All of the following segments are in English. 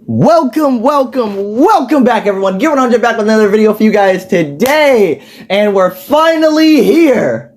Welcome back, everyone. Give 100 back with another video for you guys today. And we're finally here.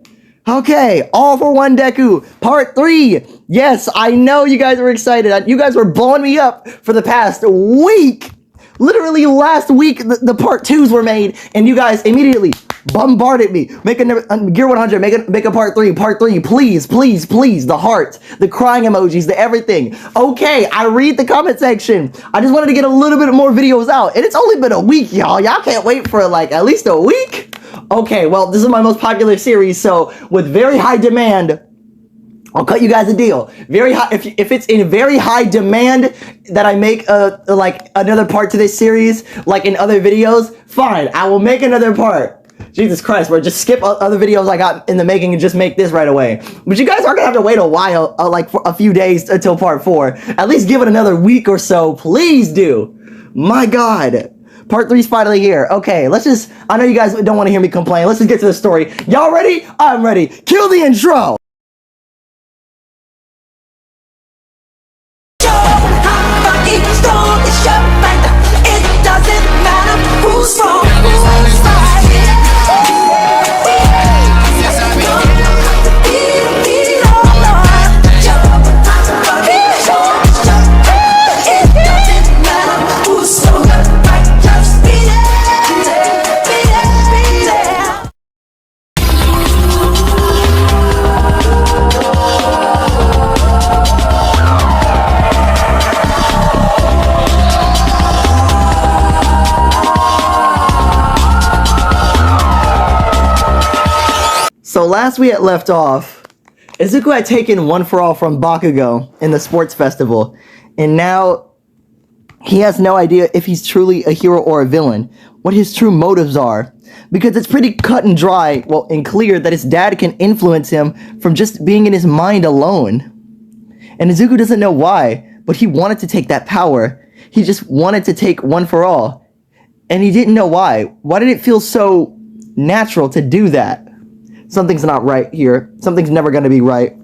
Okay, All for One Deku, part 3. Yes, I know you guys were excited. You guys were blowing me up for the past week. Literally last week, the part 2s were made, and you guys immediately bombarded me. Make a Gear 100, make a part 3, please, the hearts, the crying emojis, the everything. Okay, I read the comment section. I just wanted to get a little bit more videos out, and it's only been a week, y'all. Y'all can't wait for like at least a week? Okay, well, this is my most popular series, so with very high demand, I'll cut you guys a deal. Very high. If it's in very high demand that I make like another part to this series, like in other videos, fine. I will make another part. Jesus Christ, bro. Just skip other videos I got in the making and just make this right away. But you guys are gonna have to wait a while, like for a few days until part 4. At least give it another week or so. Please do. My God. Part 3's finally here. Okay, let's just. I know you guys don't want to hear me complain. Let's just get to the story. Y'all ready? I'm ready. Kill the intro. So last we had left off, Izuku had taken One for All from Bakugo in the sports festival, and now he has no idea if he's truly a hero or a villain, what his true motives are, because it's pretty cut and dry, well, and clear that his dad can influence him from just being in his mind alone. And Izuku doesn't know why, but he wanted to take that power. He just wanted to take One for All, and he didn't know why. Why did it feel so natural to do that? Something's not right here. Something's never going to be right.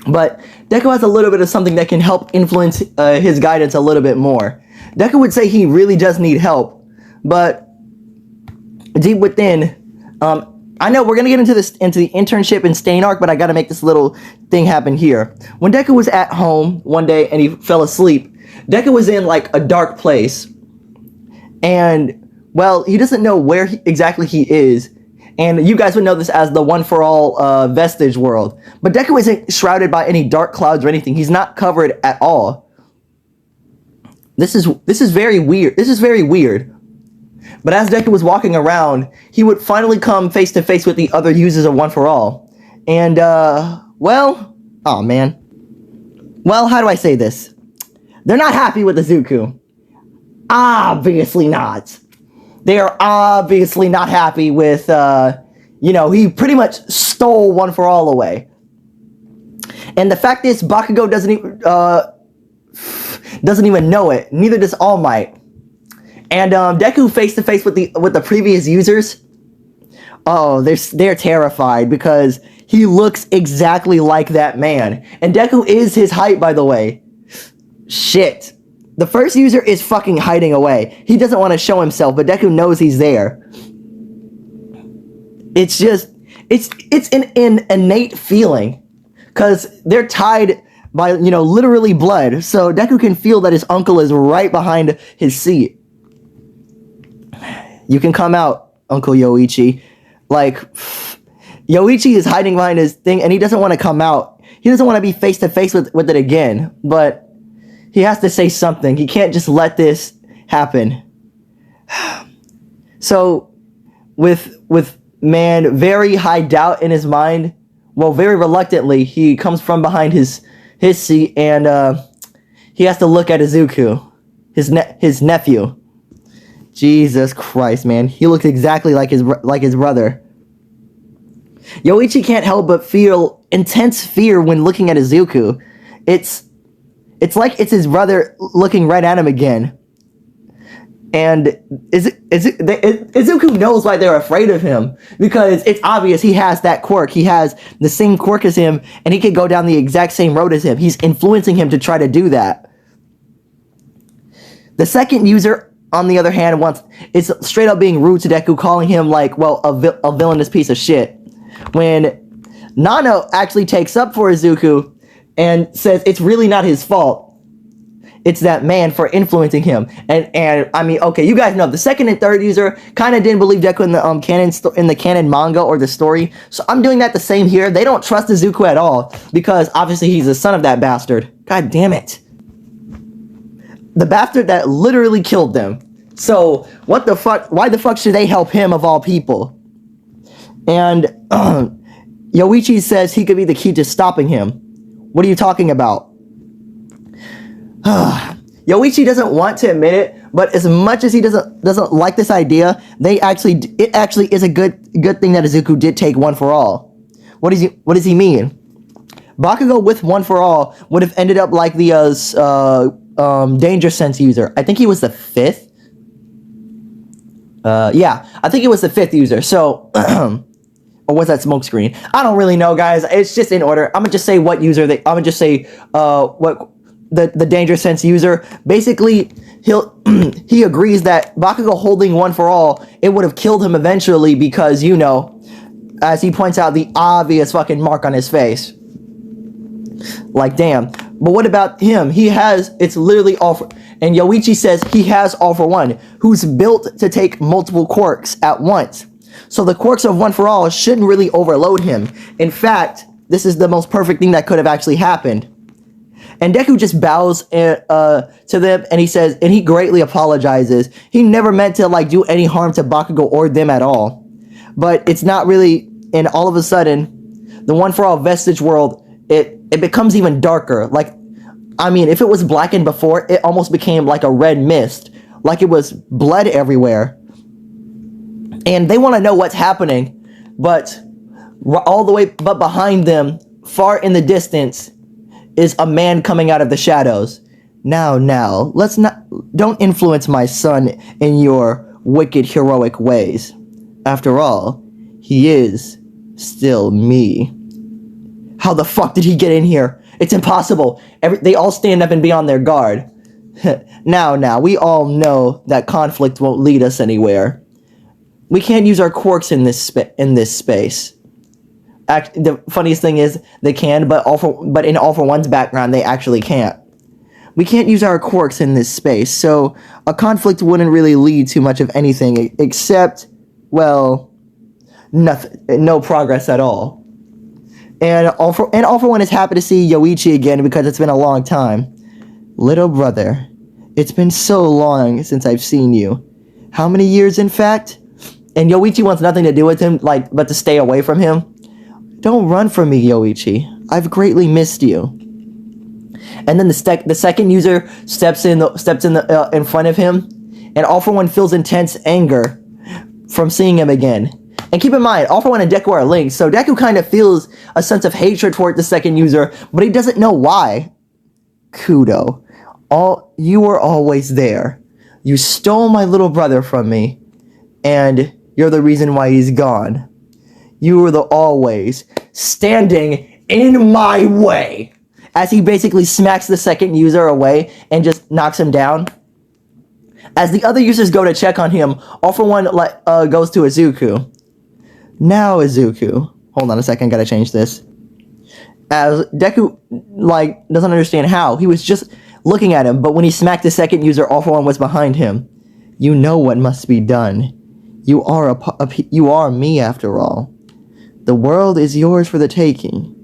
But Deku has a little bit of something that can help influence his guidance a little bit more. Deku would say he really does need help, but deep within, I know we're going to get into the internship and Stain arc, but I got to make this little thing happen here. When Deku was at home one day and he fell asleep, Deku was in like a dark place, and well, he doesn't know where exactly he is. And you guys would know this as the One for All Vestige world. But Deku isn't shrouded by any dark clouds or anything. He's not covered at all. This is very weird. This is very weird. But as Deku was walking around, he would finally come face to face with the other users of One for All. And, well, oh man. Well, how do I say this? They're not happy with Izuku. Obviously not. They are obviously not happy with, you know, he pretty much stole One for All away. And the fact is, Bakugo doesn't even know it. Neither does All Might. And Deku face to face with the previous users. Oh, they're terrified because he looks exactly like that man. And Deku is his height, by the way. Shit. The first user is fucking hiding away. He doesn't want to show himself, but Deku knows he's there. It's just, it's an innate feeling. Because they're tied by, you know, literally blood. So Deku can feel that his uncle is right behind his seat. You can come out, Uncle Yoichi. Like, Yoichi is hiding behind his thing, and he doesn't want to come out. He doesn't want to be face to face with it again. But he has to say something. He can't just let this happen. So, with man, very high doubt in his mind, well, very reluctantly, he comes from behind his seat, and he has to look at Izuku, his nephew. Jesus Christ, man, he looks exactly like his brother. Yoichi can't help but feel intense fear when looking at Izuku. It's like it's his brother looking right at him again. And Izuku knows why they're afraid of him. Because it's obvious he has that quirk. He has the same quirk as him, and he could go down the exact same road as him. He's influencing him to try to do that. The second user, on the other hand, is straight up being rude to Deku, calling him like, well, a villainous piece of shit. When Nano actually takes up for Izuku and says it's really not his fault. It's that man for influencing him. And I mean, okay, you guys know the second and third user kind of didn't believe Deku in the canon manga or the story. So I'm doing that the same here. They don't trust Izuku at all because obviously he's the son of that bastard. God damn it. The bastard that literally killed them. So what the fuck? Why the fuck should they help him of all people? And Yoichi says he could be the key to stopping him. What are you talking about? Yoichi doesn't want to admit it, but as much as he doesn't like this idea, it actually is a good thing that Izuku did take One for All. What does he mean? Bakugo with One for All would have ended up like the Danger Sense user. I think he was the 5th. Yeah, I think it was the 5th user. So, or was that smoke screen? I don't really know, guys. It's just in order. I'm gonna just say what user I'm gonna just say what. The Danger Sense user, basically, he agrees that Bakugo holding One for All, it would have killed him eventually because, you know, as he points out, the obvious fucking mark on his face. Like, damn. But what about him? It's literally all for, and Yoichi says he has All for One, who's built to take multiple quirks at once. So the quirks of One for All shouldn't really overload him. In fact, this is the most perfect thing that could have actually happened. And Deku just bows to them, and he greatly apologizes. He never meant to like do any harm to Bakugo or them at all. But it's not really, and all of a sudden, the One for All Vestige world, it becomes even darker. Like, I mean, if it was blackened before, it almost became like a red mist, like it was blood everywhere. And they want to know what's happening, but behind them, far in the distance, is a man coming out of the shadows. Now, don't influence my son in your wicked heroic ways. After all, he is still me. How the fuck did he get in here? It's impossible. They all stand up and be on their guard. Now, we all know that conflict won't lead us anywhere. We can't use our quirks in this space. The funniest thing is they can, but in All for One's background, they actually can't. We can't use our quirks in this space, so a conflict wouldn't really lead to much of anything except, well, nothing, no progress at all. And All for One is happy to see Yoichi again because it's been a long time. Little brother, it's been so long since I've seen you. How many years, in fact? And Yoichi wants nothing to do with him, but to stay away from him. Don't run from me, Yoichi. I've greatly missed you. And then the second user steps in front of him, and All for One feels intense anger from seeing him again. And keep in mind, All for One and Deku are linked, so Deku kind of feels a sense of hatred toward the second user, but he doesn't know why. Kudo, you were always there. You stole my little brother from me, and you're the reason why he's gone. You were always standing in my way. As he basically smacks the second user away and just knocks him down. As the other users go to check on him, All for One goes to Izuku. Now Izuku. Hold on a second, gotta change this. As Deku, doesn't understand how. He was just looking at him, but when he smacked the second user, All for One was behind him. You know what must be done. You are me after all. The world is yours for the taking.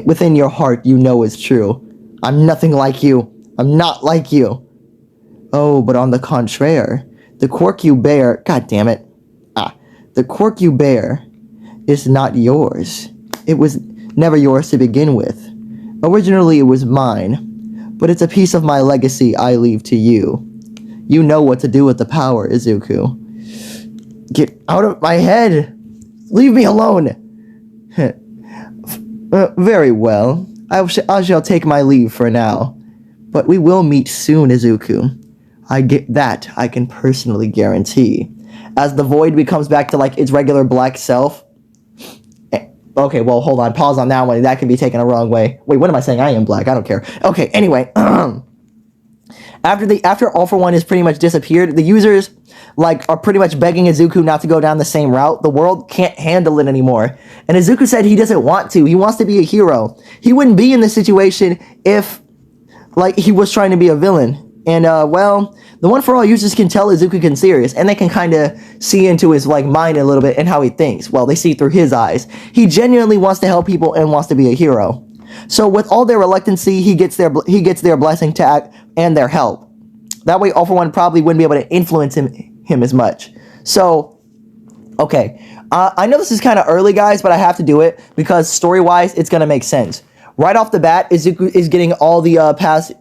Within your heart, you know it's true. I'm nothing like you. I'm not like you. Oh, but on the contrary, the quirk you bear... God damn it. The quirk you bear is not yours. It was never yours to begin with. Originally, it was mine. But it's a piece of my legacy I leave to you. You know what to do with the power, Izuku. Get out of my head! Leave me alone! Very well. I shall take my leave for now. But we will meet soon, Izuku. I can personally guarantee. As the void becomes back to its regular black self. Okay, well, hold on. Pause on that one. That can be taken a wrong way. Wait, what am I saying? I am black. I don't care. Okay, anyway. After All for One is pretty much disappeared, the users like are pretty much begging Izuku not to go down the same route. The world can't handle it anymore. And Izuku said he doesn't want to. He wants to be a hero. He wouldn't be in this situation if like he was trying to be a villain. And well, the One for All users can tell Izuku serious, and they can kind of see into his like mind a little bit and how he thinks. Well, they see through his eyes. He genuinely wants to help people and wants to be a hero. So with all their reluctancy, he gets their blessing to act and their help. That way, All for One probably wouldn't be able to influence him as much. So, okay, I know this is kind of early, guys, but I have to do it because story-wise, it's gonna make sense. Right off the bat, Izuku is getting all the past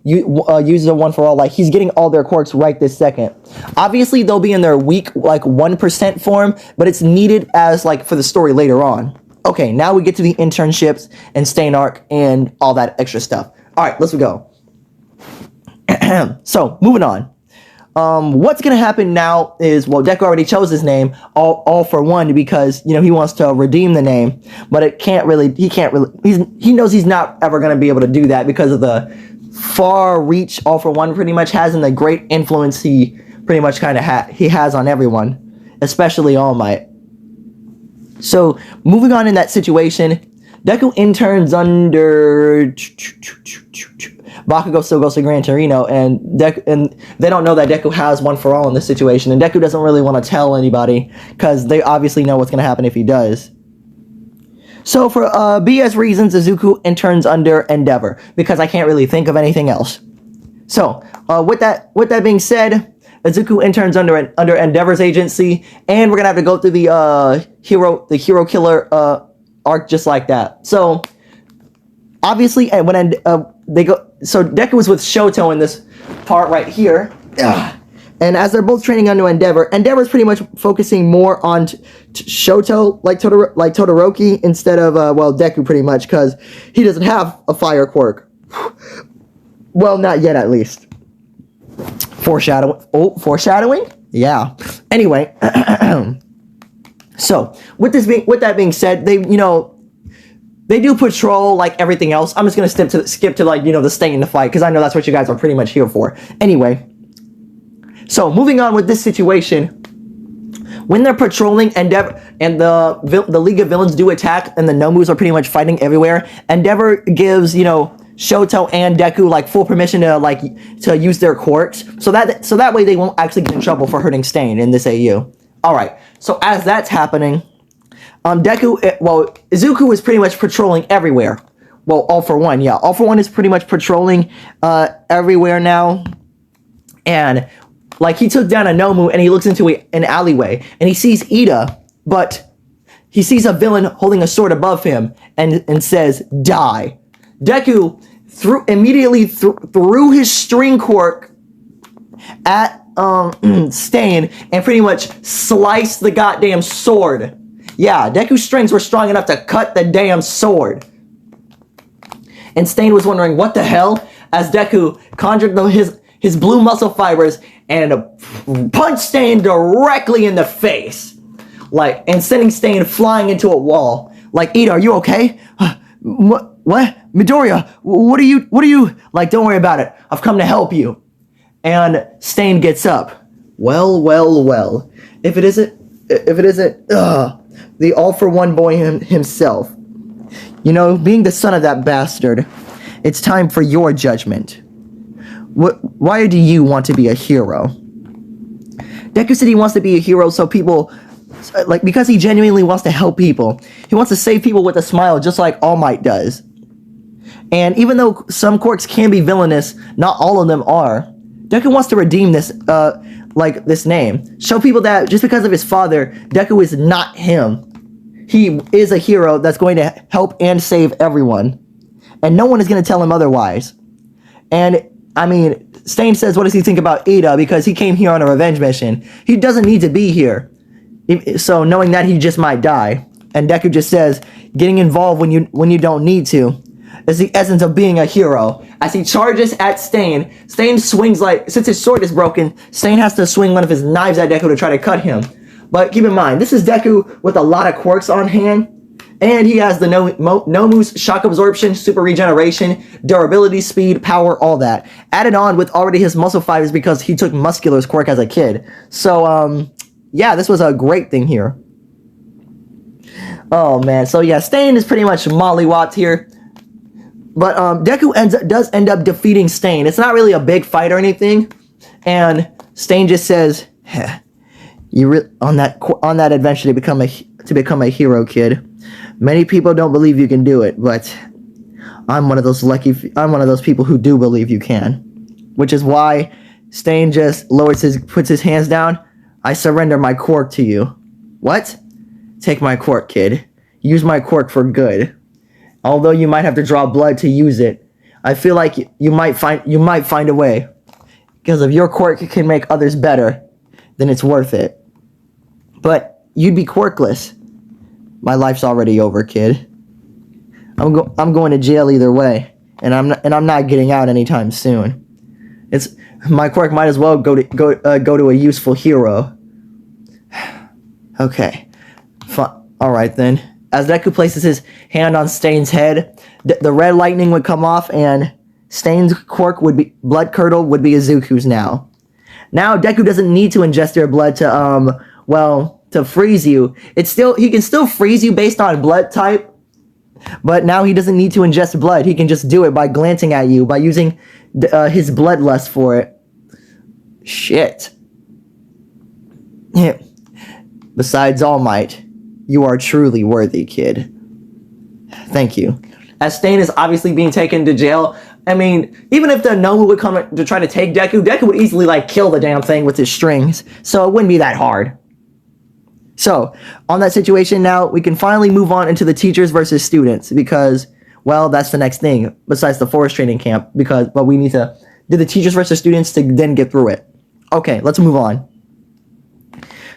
users of One for All. Like, he's getting all their quirks right this second. Obviously, they'll be in their weak, like, 1% form, but it's needed as, like, for the story later on. Okay, now we get to the internships and Stain arc and all that extra stuff. All right, let's go. So, moving on. What's gonna happen now is, well, Deku already chose his name, all for One, because, you know, he wants to redeem the name, but he knows he's not ever gonna be able to do that because of the far reach All for One pretty much has and the great influence he pretty much kind of has on everyone, especially All Might. So, moving on in that situation, Deku interns under Bakugo still goes to Gran Torino, and they don't know that Deku has One for All in this situation, and Deku doesn't really want to tell anybody, because they obviously know what's going to happen if he does. So for BS reasons, Izuku interns under Endeavor, because I can't really think of anything else. So, with that being said, Izuku interns under Endeavor's agency, and we're going to have to go through the hero killer arc just like that. So, obviously, when they go, so Deku was with Shoto in this part right here, and as they're both training under Endeavor's pretty much focusing more on Shoto, like Todoroki, instead of well, Deku pretty much, because he doesn't have a fire quirk. Well, not yet, at least. Foreshadowing. Oh, foreshadowing? Yeah. Anyway, so with that being said, they do patrol like everything else. I'm just gonna skip to like, the staying in the fight, because I know that's what you guys are pretty much here for. Anyway, so moving on with this situation, when they're patrolling Endeavor and the League of Villains do attack and the Nomus are pretty much fighting everywhere, Endeavor gives Shoto and Deku like full permission to use their quirks, so that way they won't actually get in trouble for hurting Stain in this AU. All right, so as that's happening, Izuku is pretty much patrolling everywhere. Well, All for One, yeah. All for One is pretty much patrolling everywhere now. And, like, he took down a Nomu and he looks into an alleyway. And he sees Ida, but he sees a villain holding a sword above him and says, "Die." Deku immediately threw his string quirk at Stain and pretty much sliced the goddamn sword. Yeah, Deku's strings were strong enough to cut the damn sword. And Stain was wondering what the hell, as Deku conjured his blue muscle fibers and punched Stain directly in the face. And sending Stain flying into a wall. Like, "Ida, are you okay? What? Midoriya, what are you? Like, don't worry about it. I've come to help you." And Stain gets up. Well. If it isn't, the All for One boy himself. Being the son of that bastard, it's time for your judgment. Why do you want to be a hero? Deku said he wants to be a hero so people, because he genuinely wants to help people. He wants to save people with a smile, just like All Might does. And even though some quirks can be villainous, not all of them are. Deku wants to redeem this name. Show people that just because of his father, Deku is not him. He is a hero that's going to help and save everyone. And no one is going to tell him otherwise. And, Stain says, what does he think about Ida? Because he came here on a revenge mission. He doesn't need to be here. So knowing that he just might die. And Deku just says, getting involved when you don't need to is the essence of being a hero. As he charges at Stain, Stain swings since his sword is broken, Stain has to swing one of his knives at Deku to try to cut him. But keep in mind, this is Deku with a lot of quirks on hand, And he has the Nomu's shock absorption, super regeneration, durability, speed, power, all that. Added on with already his muscle fibers because he took Muscular's quirk as a kid. So, yeah, this was a great thing here. Oh, man. So, yeah, Stain is pretty much mollywopped here. But Deku does end up defeating Stain. It's not really a big fight or anything. And Stain just says, on that adventure to become a hero, kid. Many people don't believe you can do it, but I'm one of those people who do believe you can. Which is why Stain just puts his hands down. I surrender my quirk to you. What? Take my quirk, kid. Use my quirk for good. Although you might have to draw blood to use it, I feel like you might find a way. Because if your quirk can make others better, then it's worth it. But you'd be quirkless. My life's already over, kid. I'm going to jail either way, and I'm not getting out anytime soon. My quirk might as well go to a useful hero. Okay, all right then. As Deku places his hand on Stain's head, the red lightning would come off, and Stain's quirk blood curdle would be Izuku's now. Now Deku doesn't need to ingest your blood to freeze you. He can still freeze you based on blood type, but now he doesn't need to ingest blood. He can just do it by glancing at you, by using his bloodlust for it. Shit. Besides All Might, you are truly worthy, kid. Thank you. As Stain is obviously being taken to jail, I mean, even if the Nomu would come to try to take Deku, Deku would easily, kill the damn thing with his strings, so it wouldn't be that hard. So, on that situation now, we can finally move on into the teachers versus students, because, well, that's the next thing, besides the forest training camp, but we need to do the teachers versus students to then get through it. Okay, let's move on.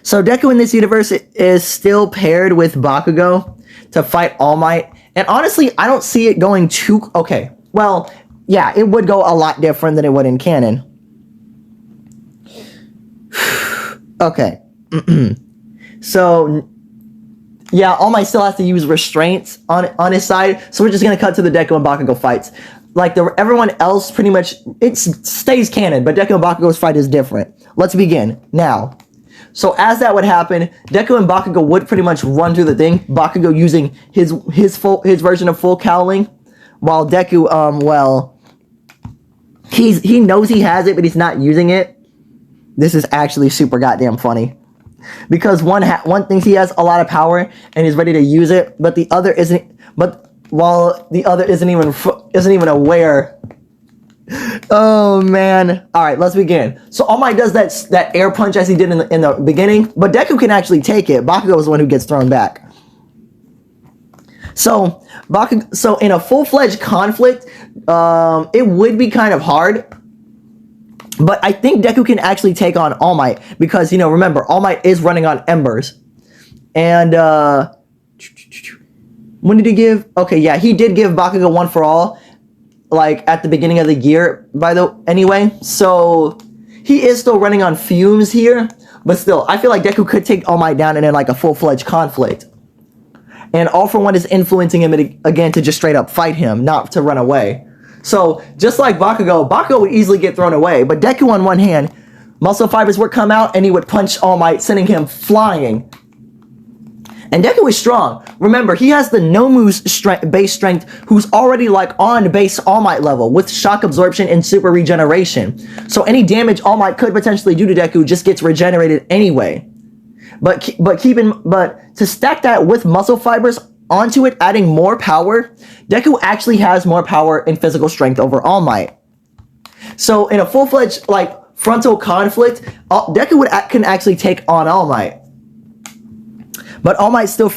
So, Deku in this universe is still paired with Bakugo to fight All Might, and honestly, I don't see it going too... Okay, well, yeah, it would go a lot different than it would in canon. Okay. So, yeah, All Might still has to use restraints on his side, so we're just going to cut to the Deku and Bakugo fights. Everyone else pretty much, it stays canon, but Deku and Bakugo's fight is different. Let's begin, now. So as that would happen, Deku and Bakugo would pretty much run through the thing, Bakugo using his version of full cowling, while Deku, he knows he has it, but he's not using it. This is actually super goddamn funny. Because one thinks he has a lot of power and is ready to use it, but the other isn't. But while the other isn't even aware. Oh man! All right, let's begin. So All Might does that air punch as he did in the beginning, but Deku can actually take it. Bakugo is the one who gets thrown back. So in a full-fledged conflict, it would be kind of hard. But I think Deku can actually take on All Might because, remember, All Might is running on embers. And, when did he give? Okay, yeah, he did give Bakugo one for all, at the beginning of the year, anyway. So, he is still running on fumes here. But still, I feel like Deku could take All Might down in a full-fledged conflict. And All For One is influencing him again to just straight up fight him, not to run away. So, just like Bakugo would easily get thrown away, but Deku on one hand, muscle fibers would come out and he would punch All Might, sending him flying. And Deku is strong. Remember, he has the Nomu's base strength, who's already on base All Might level, with shock absorption and super regeneration. So any damage All Might could potentially do to Deku just gets regenerated anyway. But to stack that with muscle fibers onto it, adding more power, Deku actually has more power and physical strength over All Might. So in a full-fledged, frontal conflict, Deku can actually take on All Might. But All Might still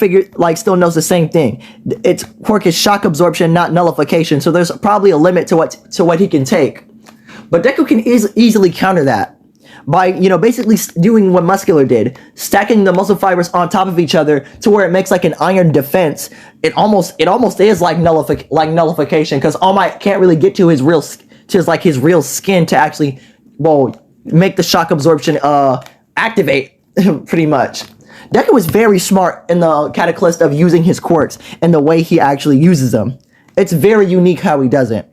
knows the same thing. Its quirk is shock absorption, not nullification, so there's probably a limit to what he can take. But Deku can easily counter that by, basically doing what Muscular did, stacking the muscle fibers on top of each other to where it makes an iron defense. It almost is like nullification, because All Might can't really get to his real skin to actually, make the shock absorption activate, pretty much. Deku was very smart in the Cataclysm of using his quirks and the way he actually uses them. It's very unique how he does it.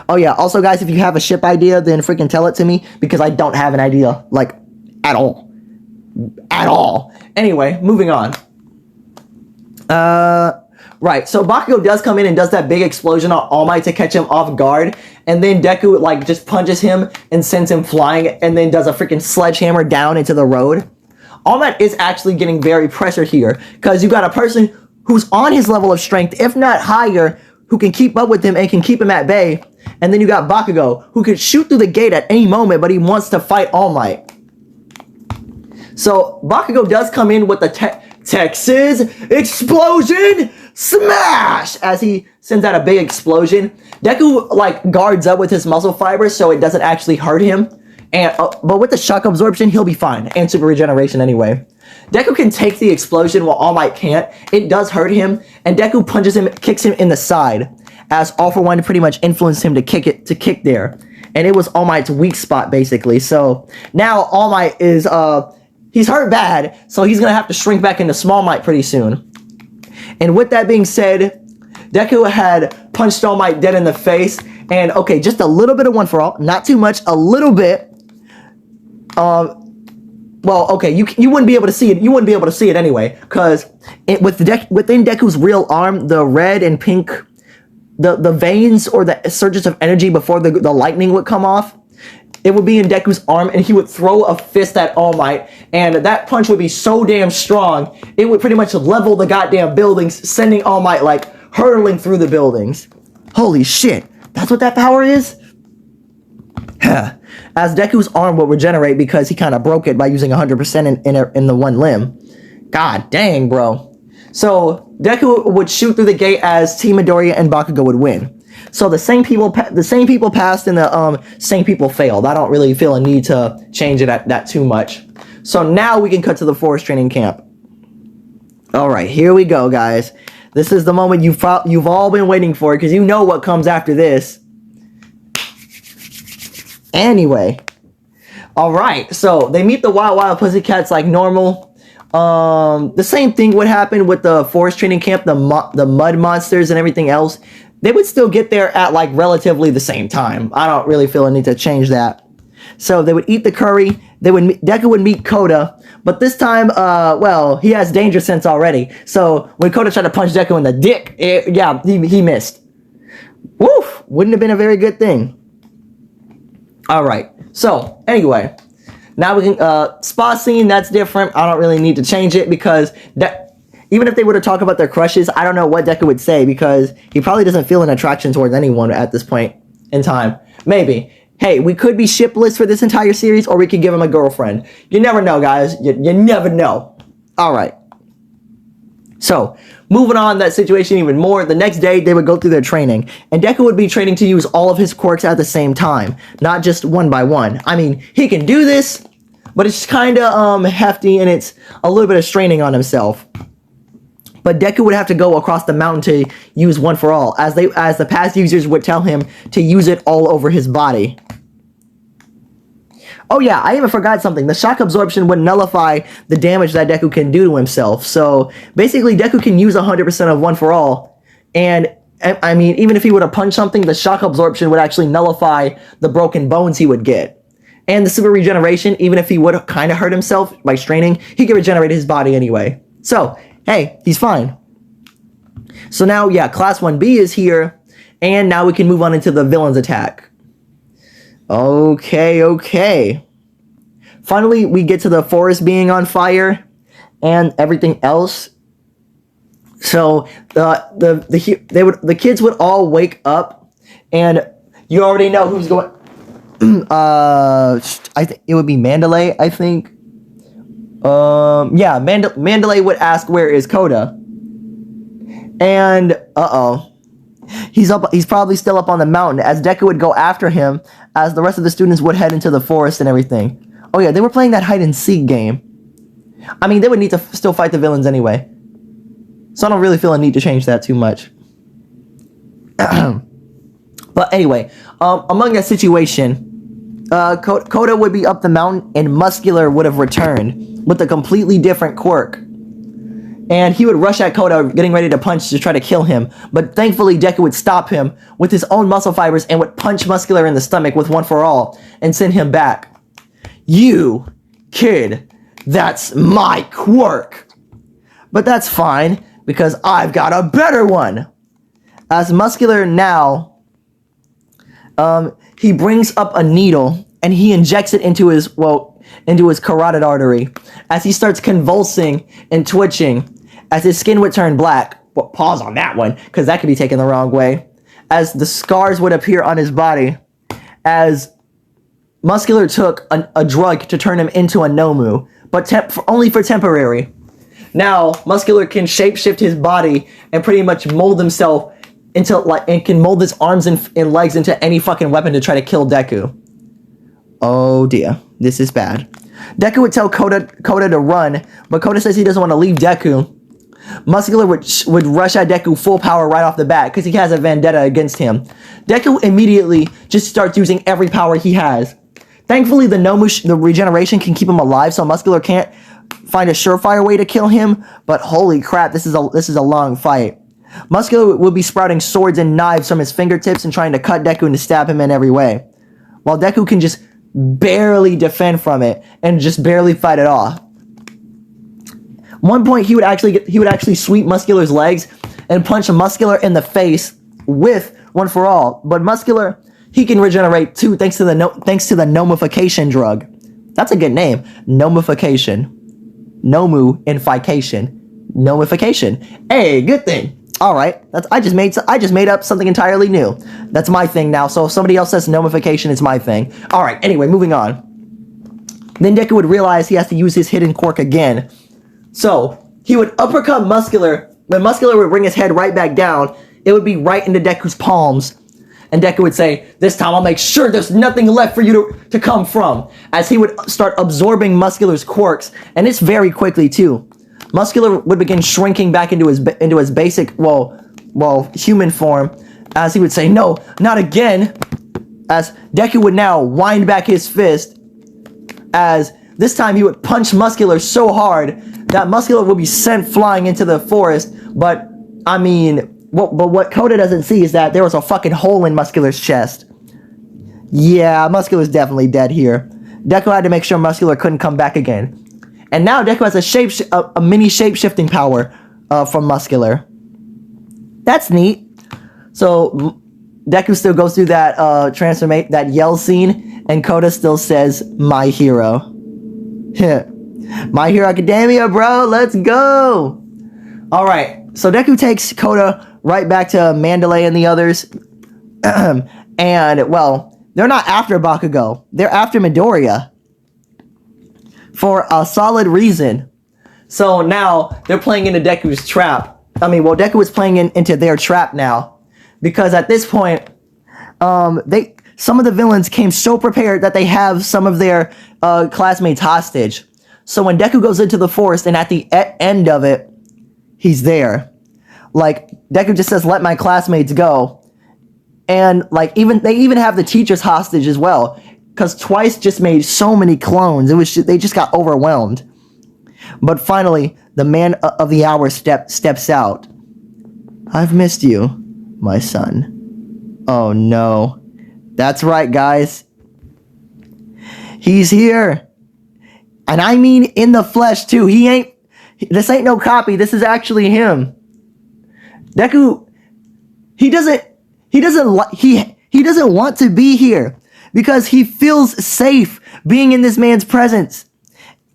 Oh yeah, also guys, if you have a ship idea, then freaking tell it to me, because I don't have an idea, like, at all. At all. Anyway, moving on. Right, so Bakugo does come in and does that big explosion on All Might to catch him off guard, and then Deku, like, just punches him and sends him flying, and then does a freaking sledgehammer down into the road. All Might is actually getting very pressured here, because you got a person who's on his level of strength, if not higher, who can keep up with him and can keep him at bay, and then you got Bakugo, who could shoot through the gate at any moment, but he wants to fight All Might. So, Bakugo does come in with the Texas Explosion Smash! As he sends out a big explosion. Deku, like, guards up with his muscle fibers so it doesn't actually hurt him. And but with the shock absorption, he'll be fine. And super regeneration anyway. Deku can take the explosion while All Might can't. It does hurt him. And Deku punches him, kicks him in the side. As All For One pretty much influenced him to kick there. And it was All Might's weak spot, basically. So, now All Might is, he's hurt bad, so he's going to have to shrink back into Small Might pretty soon. And with that being said, Deku had punched All Might dead in the face. And, okay, just a little bit of one for all. Not too much, a little bit. Well, okay, you wouldn't be able to see it. You wouldn't be able to see it anyway. Because within Deku's real arm, the red and pink, the veins or the surges of energy before the lightning would come off, it would be in Deku's arm, and he would throw a fist at All Might, and that punch would be so damn strong, it would pretty much level the goddamn buildings, sending All Might, like, hurtling through the buildings. Holy shit, that's what that power is? As Deku's arm will regenerate because he kind of broke it by using 100% in the one limb. God dang, bro. So, Deku would shoot through the gate as Team Midoriya and Bakugo would win. So the same people passed and the same people failed. I don't really feel a need to change it that too much. So now we can cut to the forest training camp. All right, here we go, guys. This is the moment you've all been waiting for, because you know what comes after this. Anyway, all right. So they meet the Wild Pussycats like normal. The same thing would happen with the forest training camp, the mud monsters and everything else. They would still get there at, like, relatively the same time. I don't really feel a need to change that. So they would eat the curry. Deku would meet Koda. But this time, well, he has danger sense already. So when Koda tried to punch Deku in the dick, yeah, he missed. Woof! Wouldn't have been a very good thing. Alright. So, anyway. Now we can, spa scene, that's different. I don't really need to change it because even if they were to talk about their crushes, I don't know what Deku would say, because he probably doesn't feel an attraction towards anyone at this point in time. Maybe. Hey, we could be shipless for this entire series, or we could give him a girlfriend. You never know, guys. You never know. Alright. So, moving on that situation even more, the next day they would go through their training, and Deku would be training to use all of his quirks at the same time, not just one by one. I mean, he can do this, but it's kinda, hefty, and it's a little bit of straining on himself. But Deku would have to go across the mountain to use One for All, as the past users would tell him to use it all over his body. Oh yeah, I even forgot something. The shock absorption would nullify the damage that Deku can do to himself. So basically, Deku can use 100% of One for All. And, I mean, even if he were to punch something, the shock absorption would actually nullify the broken bones he would get. And the super regeneration, even if he would kind of hurt himself by straining, he could regenerate his body anyway. So, hey, he's fine. So now, yeah, Class 1B is here, and now we can move on into the villain's attack. Okay. Finally, we get to the forest being on fire, and everything else. So, the kids would all wake up, and you already know who's going... I think it would be Mandalay, I think. Yeah, Mandalay would ask, where is Koda? And, he's probably still up on the mountain, as Deku would go after him, as the rest of the students would head into the forest and everything. Oh yeah, they were playing that hide-and-seek game. I mean, they would need to still fight the villains anyway. So I don't really feel a need to change that too much. But anyway, among that situation, Koda would be up the mountain, and Muscular would have returned with a completely different quirk. and he would rush at Kota, getting ready to punch to try to kill him. But thankfully, Deku would stop him with his own muscle fibers and would punch Muscular in the stomach with one for all and send him back. You, kid, that's my quirk. But that's fine, because I've got a better one. As Muscular now, he brings up a needle and he injects it into his carotid artery. As he starts convulsing and twitching, as his skin would turn black. Well, pause on that one, because that could be taken the wrong way. As the scars would appear on his body, as Muscular took a drug to turn him into a Nomu, but only for temporary. Now, Muscular can shapeshift his body and pretty much mold himself into, and can mold his arms and legs into any fucking weapon to try to kill Deku. Oh dear, this is bad. Deku would tell Kota to run, but Kota says he doesn't want to leave Deku. Muscular would rush at Deku full power right off the bat because he has a vendetta against him. Deku immediately just starts using every power he has. Thankfully, the regeneration can keep him alive, so Muscular can't find a surefire way to kill him. But holy crap, this is a long fight. Muscular will be sprouting swords and knives from his fingertips and trying to cut Deku and to stab him in every way, while Deku can just barely defend from it and just barely fight it off. One point, he would actually sweep Muscular's legs and punch Muscular in the face with one for all. But Muscular, he can regenerate too, thanks to the nomification drug. That's a good name, nomification, nomu-ification, nomification. Hey, good thing. All right, I just made up something entirely new. That's my thing now. So if somebody else says nomification, it's my thing. All right. Anyway, moving on. Then Deku would realize he has to use his hidden quirk again. So he would uppercut Muscular. When Muscular would bring his head right back down, it would be right into Deku's palms. And Deku would say, "This time I'll make sure there's nothing left for you to come from." As he would start absorbing Muscular's quirks, and it's very quickly too. Muscular would begin shrinking back into his basic, human form, as he would say, "No, not again." As Deku would now wind back his fist, as this time he would punch Muscular so hard that Muscular would be sent flying into the forest. But I mean, what Kota doesn't see is that there was a fucking hole in Muscular's chest. Yeah, Muscular's definitely dead here. Deku had to make sure Muscular couldn't come back again. And now Deku has a mini shape-shifting power from Muscular. That's neat. So Deku still goes through that that yell scene, and Kota still says, "My hero." My Hero Academia, bro. Let's go. All right. So Deku takes Kota right back to Mandalay and the others. And, well, they're not after Bakugo. They're after Midoriya. For a solid reason. So now they're playing into Deku's trap. Deku is playing into their trap now. Because at this point, some of the villains came so prepared that they have some of their classmates hostage. So when Deku goes into the forest and at the end of it, he's there. Like, Deku just says, "Let my classmates go." And they even have the teachers hostage as well. Because Twice just made so many clones. They just got overwhelmed. But finally, the man of the hour steps out. "I've missed you, my son." Oh no. That's right, guys. He's here. And I mean in the flesh too. This ain't no copy. This is actually him. Deku, he doesn't want to be here. Because he feels safe being in this man's presence.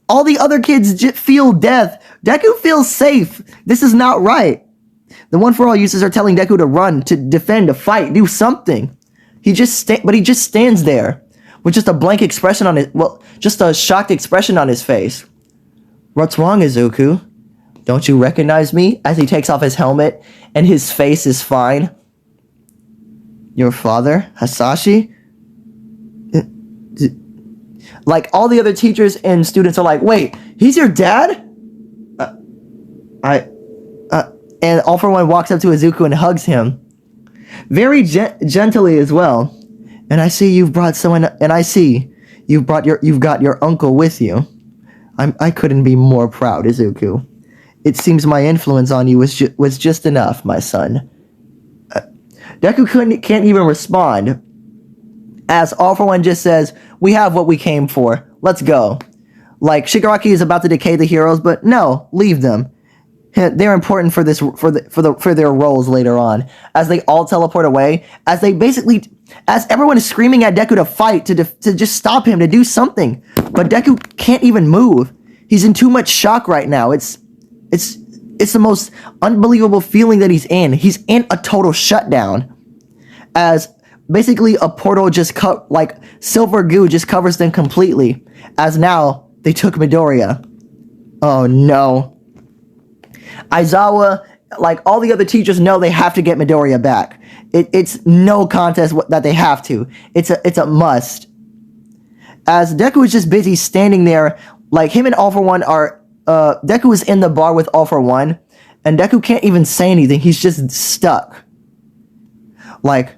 All the other kids feel death. Deku feels safe. This is not right. The One For All users are telling Deku to run, to defend, to fight, do something. He just stands there with just a blank expression on just a shocked expression on his face. "What's wrong, Izuku? Don't you recognize me?" As he takes off his helmet and his face is fine. "Your father, Hasashi?" Like, all the other teachers and students are like, "Wait, he's your dad?" And All For One walks up to Izuku and hugs him. Very gently as well. "And I see you've brought someone, and I see you've got your uncle with you. I couldn't be more proud, Izuku. It seems my influence on you was just enough, my son. Deku can't even respond, as All For One just says, "We have what we came for. Let's go." Like, Shigaraki is about to decay the heroes, but no, leave them. They're important for their roles later on. As they all teleport away, as everyone is screaming at Deku to fight, to just stop him, to do something, but Deku can't even move. He's in too much shock right now. It's the most unbelievable feeling that he's in. He's in a total shutdown, as basically a portal just like silver goo just covers them completely, as now they took Midoriya. Oh no. Aizawa, like all the other teachers, know they have to get Midoriya back. It's no contest that they have to. It's a must. As Deku is just busy standing there, like him and All For One are, Deku is in the bar with All For One, and Deku can't even say anything. He's just stuck. Like,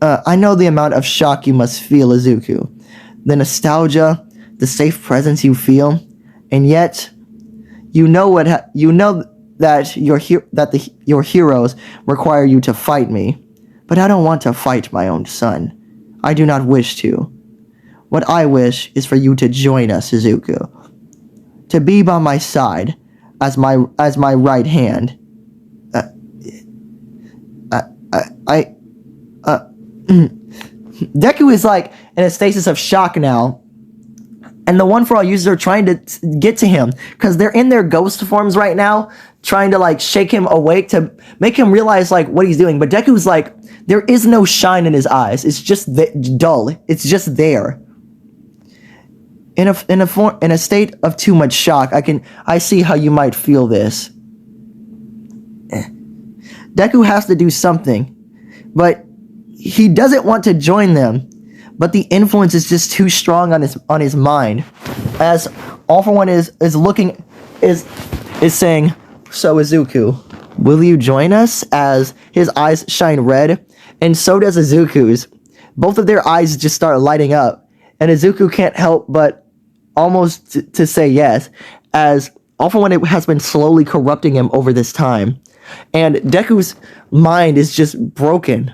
I know the amount of shock you must feel, Izuku. The nostalgia, the safe presence you feel, and yet you know that your heroes require you to fight me. But I don't want to fight my own son. I do not wish to. What I wish is for you to join us, Izuku. To be by my side as my right hand. Deku is like in a stasis of shock now. And the One For All users are trying to get to him because they're in their ghost forms right now, trying to like shake him awake to make him realize like what he's doing. But Deku's like, there is no shine in his eyes. It's just dull. It's just there. In a state of too much shock, I see how you might feel this. Deku has to do something, but he doesn't want to join them. But the influence is just too strong on his mind. As All For One is saying, "So Izuku, will you join us?" As his eyes shine red, and so does Izuku's. Both of their eyes just start lighting up, and Izuku can't help but almost to say yes, as All For One has been slowly corrupting him over this time. And Deku's mind is just broken.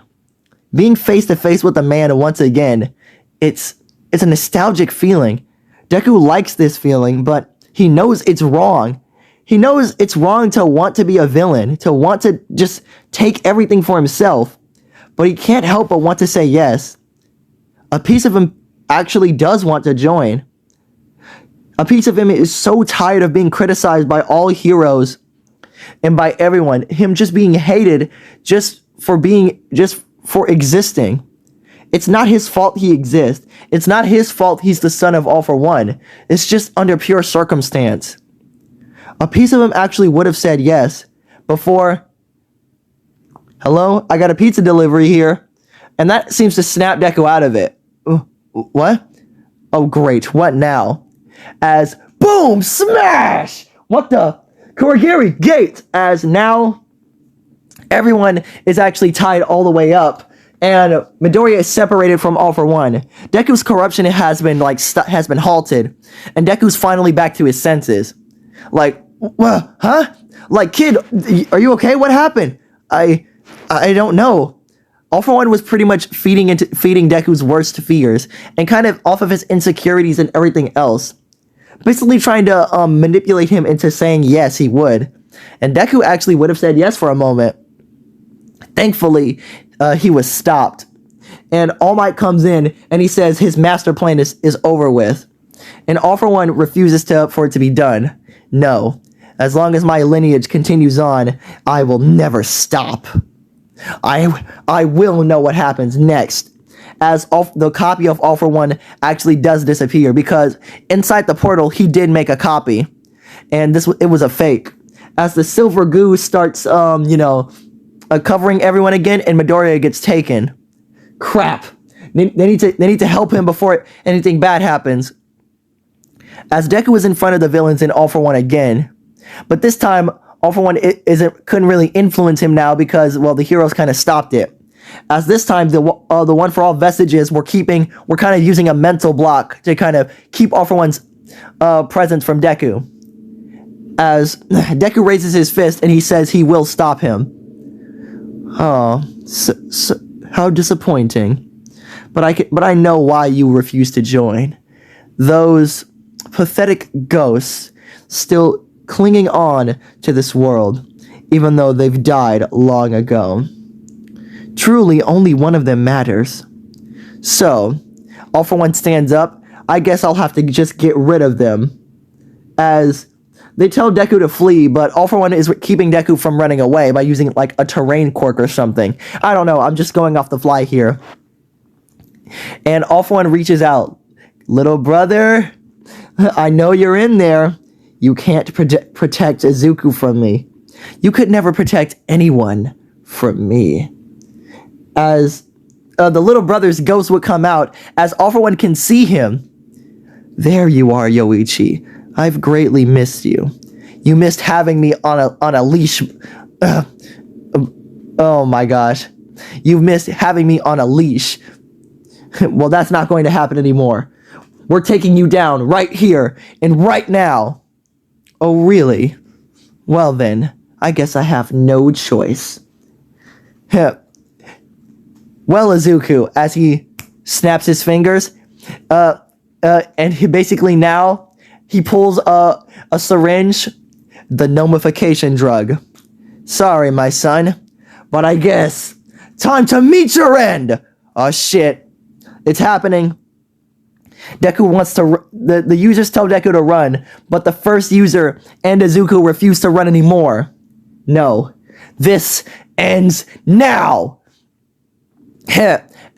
Being face to face with a man once again, it's a nostalgic feeling. Deku likes this feeling, but he knows it's wrong. He knows it's wrong to want to be a villain, to want to just take everything for himself, but he can't help but want to say yes. A piece of him actually does want to join. A piece of him is so tired of being criticized by all heroes and by everyone. Him just being hated just for existing. It's not his fault he exists. It's not his fault he's the son of All For One. It's just under pure circumstance. A piece of him actually would have said yes before, "Hello, I got a pizza delivery here." And that seems to snap Deku out of it. What? Oh great, what now? As boom, smash! What the? Kurogiri Gate! As now everyone is actually tied all the way up, and Midoriya is separated from All For One. Deku's corruption has been halted, and Deku's finally back to his senses. Like, what? Huh? Like, kid, are you okay? What happened? I don't know. All For One was pretty much feeding Deku's worst fears, and kind of off of his insecurities and everything else. Basically trying to manipulate him into saying yes, he would. And Deku actually would have said yes for a moment. Thankfully, he was stopped. And All Might comes in and he says his master plan is over with. And All For One refuses for it to be done. No. As long as my lineage continues on, I will never stop. I will know what happens next. As the copy of All For One actually does disappear, because inside the portal he did make a copy, and it was a fake. As the silver goo starts covering everyone again, and Midoriya gets taken. Crap. They need to help him before anything bad happens. As Deku is in front of the villains in All For One again, but this time All For One couldn't really influence him now because, well, the heroes kind of stopped it. As this time the One For All Vestiges were kind of using a mental block to kind of keep All For One's presence from Deku. as Deku raises his fist and he says he will stop him. Oh, so how disappointing. But I know why you refuse to join. Those pathetic ghosts still clinging on to this world, even though they've died long ago. Truly, only one of them matters. So, All For One stands up. I guess I'll have to just get rid of them. As they tell Deku to flee, but All For One is keeping Deku from running away by using like a terrain quirk or something. I don't know, I'm just going off the fly here. And All For One reaches out. Little brother, I know you're in there. You can't protect Izuku from me. You could never protect anyone from me. As the little brother's ghost would come out, as All For One can see him. There you are, Yoichi. I've greatly missed you. You missed having me on a leash. Oh my gosh. You've missed having me on a leash. Well, that's not going to happen anymore. We're taking you down right here and right now. Oh, really? Well then, I guess I have no choice. Well, Izuku, as he snaps his fingers, and he basically now, he pulls a syringe, the nomification drug. Sorry, my son, but I guess time to meet your end. Oh shit, it's happening. Deku wants to, the users tell Deku to run, but the first user and Izuku refuse to run anymore. No, this ends now.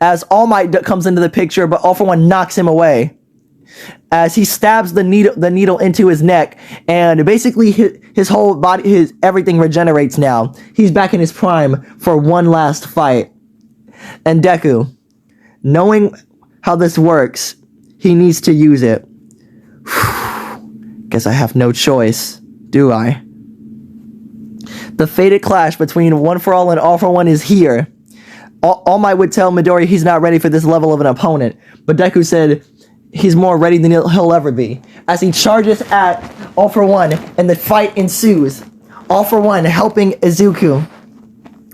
As All Might comes into the picture, but All For One knocks him away. As he stabs the needle into his neck, and basically his whole body, everything regenerates now. He's back in his prime for one last fight. And Deku, knowing how this works, he needs to use it. Guess I have no choice, do I? The fated clash between One For All and All For One is here. All Might would tell Midori he's not ready for this level of an opponent, but Deku said he's more ready than he'll ever be. As he charges at All For One, and the fight ensues. All For One helping Izuku.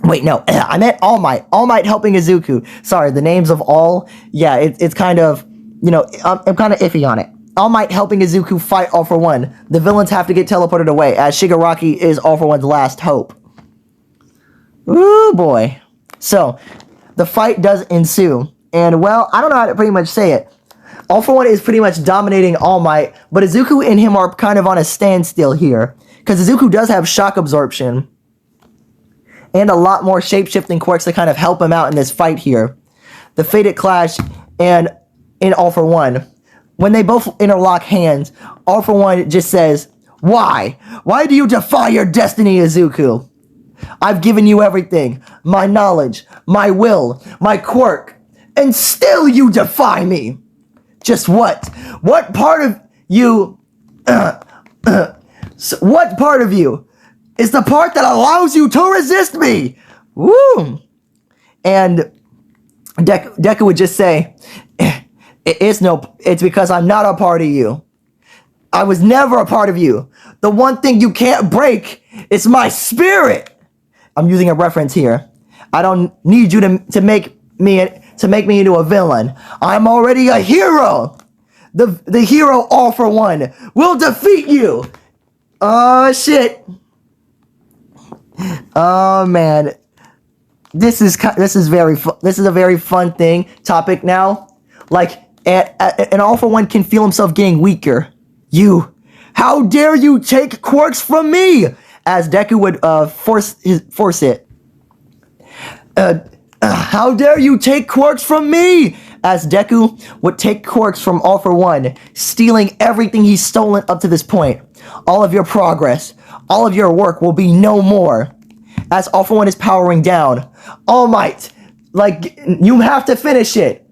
Wait, no, I meant All Might. All Might helping Izuku. Sorry, the names of all, yeah, it's kind of, you know, I'm kind of iffy on it. All Might helping Izuku fight All For One. The villains have to get teleported away, as Shigaraki is All For One's last hope. Ooh, boy. So, the fight does ensue. And, well, I don't know how to pretty much say it. All For One is pretty much dominating All Might, but Izuku and him are kind of on a standstill here. Because Izuku does have shock absorption. And a lot more shape-shifting quirks to kind of help him out in this fight here. The fated clash and in All For One. When they both interlock hands, All For One just says, "Why? Why do you defy your destiny, Izuku? I've given you everything. My knowledge, my will, my quirk. And still you defy me. Just what? What part of you... what part of you is the part that allows you to resist me?" Woo! And Deku would just say, it's because I'm not a part of you. I was never a part of you. The one thing you can't break is my spirit. I'm using a reference here. I don't need you to make me into a villain. I'm already a hero. The hero All For One will defeat you. Oh shit. Oh man. This is a very fun topic now. Like, and All For One can feel himself getting weaker. How dare you take quirks from me? As Deku would force it. How dare you take quirks from me? As Deku would take quirks from All For One, stealing everything he's stolen up to this point. All of your progress, all of your work will be no more. As All For One is powering down, All Might, like, you have to finish it.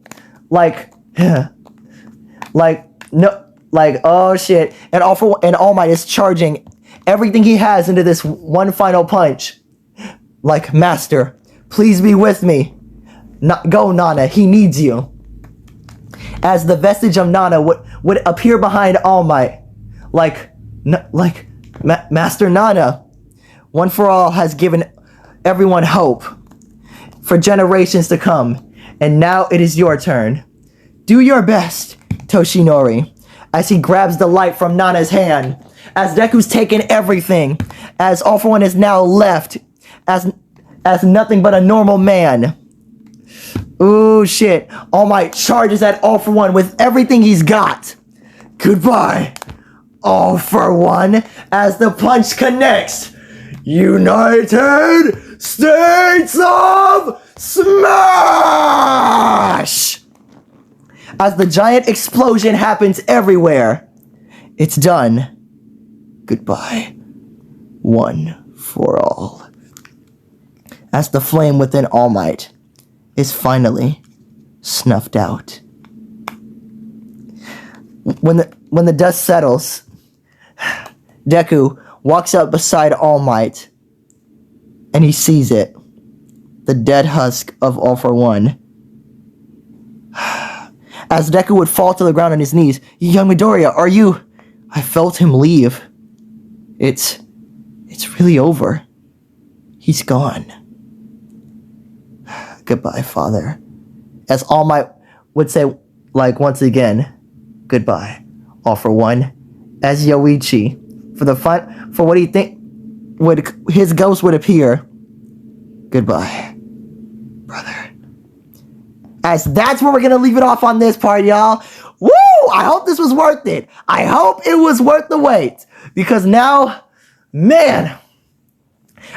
Oh shit. And All Might is charging everything he has into this one final punch. Like, master, please be with me. Go, Nana, he needs you. As the vestige of Nana would appear behind All Might. Master Nana, One for All has given everyone hope for generations to come, and now it is your turn. Do your best, Toshinori, as he grabs the light from Nana's hand, as Deku's taken everything, as All for One is now left as nothing but a normal man. Ooh, shit. All Might charges at All for One with everything he's got. Goodbye, All for One, as the punch connects. United States of Smash! As the giant explosion happens everywhere. It's done. Goodbye, One for All. As the flame within All Might is finally snuffed out. When the dust settles, Deku walks up beside All Might, and he sees it. The dead husk of All for One. As Deku would fall to the ground on his knees, "Young Midoriya, are you?" I felt him leave. It's really over. He's gone. Goodbye, Father. As All Might would say, like, once again, goodbye, All for One. As Yoichi, for what he think his ghost would appear. Goodbye, brother. As that's where we're gonna leave it off on this part, y'all. Woo! I hope this was worth it. I hope it was worth the wait. Because now, man,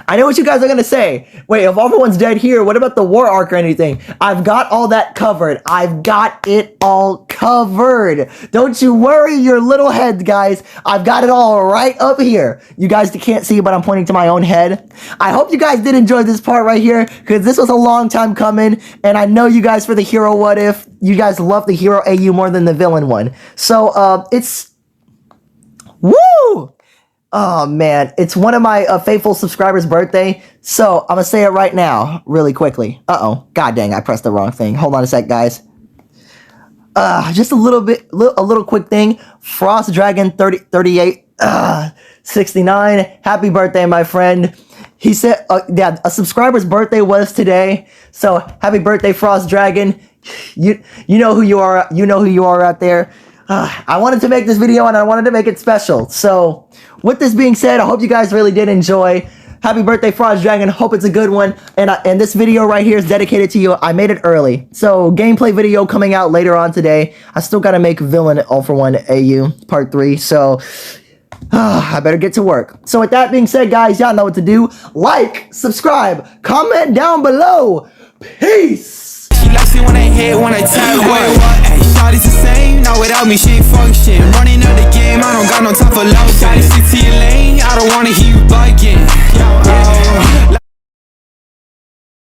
I know what you guys are gonna say. Wait, if All for One's dead here, what about the war arc or anything? I've got all that covered. I've got it all covered. Don't you worry your little heads, guys. I've got it all right up here. You guys can't see, but I'm pointing to my own head. I hope you guys did enjoy this part right here, because this was a long time coming, and I know you guys for the hero what if. You guys love the hero AU more than the villain one. So, it's... Woo! Oh, man. It's one of my faithful subscribers' birthday, so I'm gonna say it right now, really quickly. Uh-oh. God dang, I pressed the wrong thing. Hold on a sec, guys. Just a little quick thing. Frost Dragon 3869. Happy birthday, my friend. He said, yeah, a subscriber's birthday was today, so happy birthday, Frost Dragon. You know who you are. You know who you are out there. I wanted to make this video, and I wanted to make it special. So, with this being said, I hope you guys really did enjoy. Happy birthday, Frost Dragon. Hope it's a good one. And this video right here is dedicated to you. I made it early. So, gameplay video coming out later on today. I still gotta make Villain All for One AU Part 3. So, I better get to work. So, with that being said, guys, y'all know what to do. Like, subscribe, comment down below. Peace! She likes it when I hit, when I tap. Wait, what? Ay, shawty's the same. Not without me, she ain't function. Running out the game, I don't got no time for love. Shawty, stick to your lane. I don't wanna hear you bugging.